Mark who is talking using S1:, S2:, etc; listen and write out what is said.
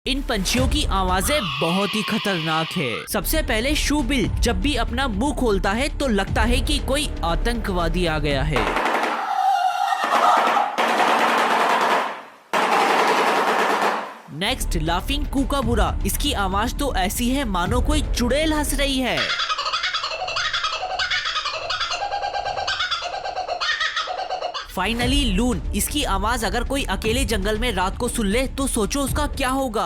S1: इन पंछियों की आवाजें बहुत ही खतरनाक है। सबसे पहले शूबिल जब भी अपना मुंह खोलता है तो लगता है कि कोई आतंकवादी आ गया है। Next laughing Kookaburra. इसकी आवाज तो ऐसी है मानो कोई चुड़ैल हंस रही है। फाइनली लून। इसकी आवाज अगर कोई अकेले जंगल में रात को सुन ले तो सोचो उसका क्या होगा।